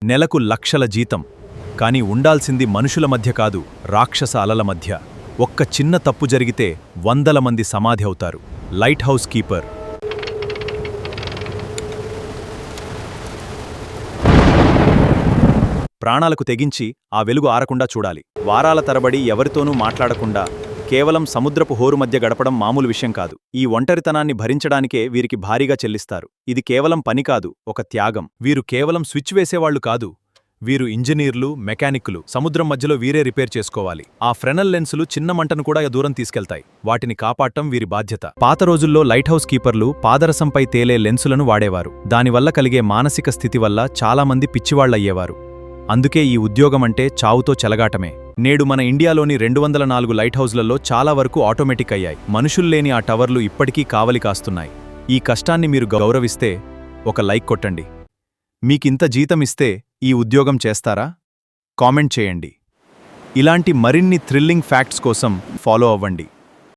నెలకు లక్షల జీతం. కాని ఉండాల్సింది మనుషుల మధ్య కాదు, రాక్షస అలల మధ్య. ఒక్క చిన్న తప్పు జరిగితే వందల మంది సమాధి అవుతారు. Light house keeper. ప్రాణాలకు తెగించి ఆ వెలుగు ఆరకుండా చూడాలి. వారాల తరబడి ఎవరితోనూ మాట్లాడకుండా కేవలం సముద్రపు హోరు మధ్య గడపడం మామూలు విషయం కాదు. ఈ ఒంటరితనాన్ని భరించడానికే వీరికి భారీగా చెల్లిస్తారు. ఇది కేవలం పని కాదు, ఒక త్యాగం. వీరు కేవలం స్విచ్ వేసేవాళ్లు కాదు, వీరు ఇంజనీర్లు, మెకానిక్కులు. సముద్రం మధ్యలో వీరే రిపేర్ చేసుకోవాలి. ఆ ఫ్రెనల్ లెన్సులు చిన్న మంటను కూడా దూరం తీసుకెళ్తాయి. వాటిని కాపాడటం వీరి బాధ్యత. పాత రోజుల్లో లైట్ హౌస్ కీపర్లు పాదరసంపై తేలే లెన్సులను వాడేవారు. దానివల్ల కలిగే మానసిక స్థితి వల్ల చాలామంది పిచ్చివాళ్లయ్యేవారు. అందుకే ఈ ఉద్యోగమంటే చావుతో చెలగాటమే. నేడు మన ఇండియాలోని 204 లైట్ హౌజ్లలో చాలా వరకు ఆటోమేటిక్ అయ్యాయి. మనుషుల్లేని ఆ టవర్లు ఇప్పటికీ కావలి కాస్తున్నాయి. ఈ కష్టాన్ని మీరు గౌరవిస్తే ఒక లైక్ కొట్టండి. మీకింత జీతమిస్తే ఈ ఉద్యోగం చేస్తారా? కామెంట్ చేయండి. ఇలాంటి మరిన్ని థ్రిల్లింగ్ ఫ్యాక్ట్స్ కోసం ఫాలో అవ్వండి.